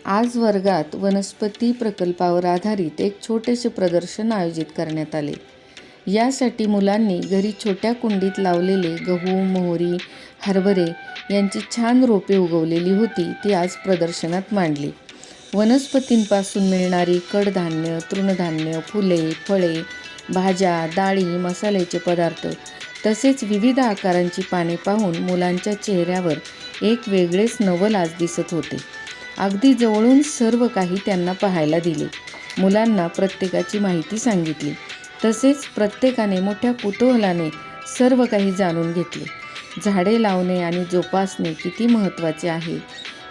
आज वर्गात वनस्पती प्रकल्पावर आधारित एक छोटेसे प्रदर्शन आयोजित करण्यात आले. यासाठी मुलांनी घरी छोट्या कुंडीत लावलेले गहू, मोहरी, हरभरे यांची छान रोपे उगवलेली होती ती आज प्रदर्शनात मांडली. वनस्पतींपासून मिळणारी कडधान्य, तृणधान्य, फुले, फळे, भाज्या, डाळी, मसाल्याचे पदार्थ तसेच विविध आकारांची पाने पाहून मुलांच्या चेहऱ्यावर एक वेगळेच नवल आज दिसत होते. अगदी जवळून सर्व काही त्यांना पाहायला दिले. मुलांना प्रत्येकाची माहिती सांगितली. तसेच प्रत्येकाने मोठ्या कुतूहलाने सर्व काही जाणून घेतले. झाडे लावणे आणि जोपासणे किती महत्त्वाचे आहे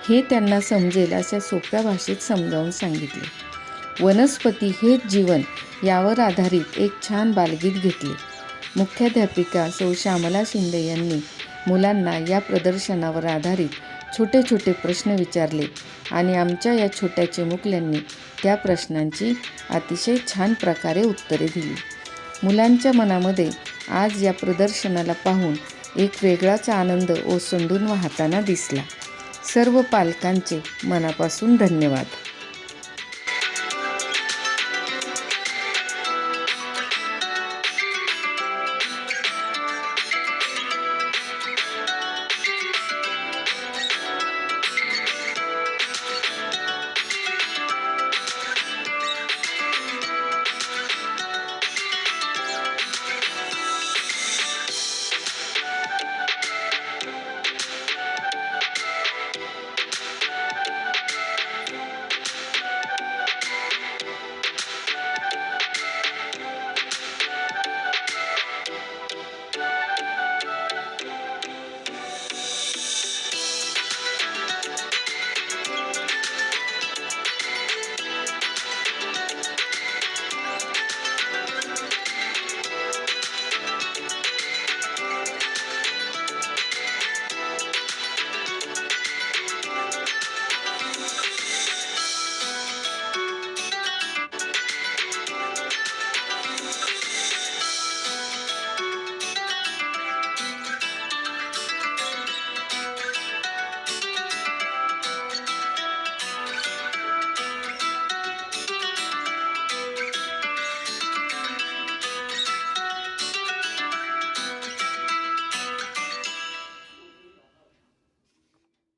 हे त्यांना समजेल अशा सोप्या भाषेत समजावून सांगितले. वनस्पती हेच जीवन यावर आधारित एक छान बालगीत घेतले. मुख्याध्यापिका सौ श्यामला शिंदे यांनी मुलांना या प्रदर्शनावर आधारित छोटे छोटे प्रश्न विचारले आणि आमच्या या छोट्या चिमुकल्यांनी त्या प्रश्नांची अतिशय छान प्रकारे उत्तरे दिली. मुलांच्या मनामध्ये आज या प्रदर्शनाला पाहून एक वेगळाच आनंद ओसंडून वाहताना दिसला. सर्व पालकांचे मनापासून धन्यवाद.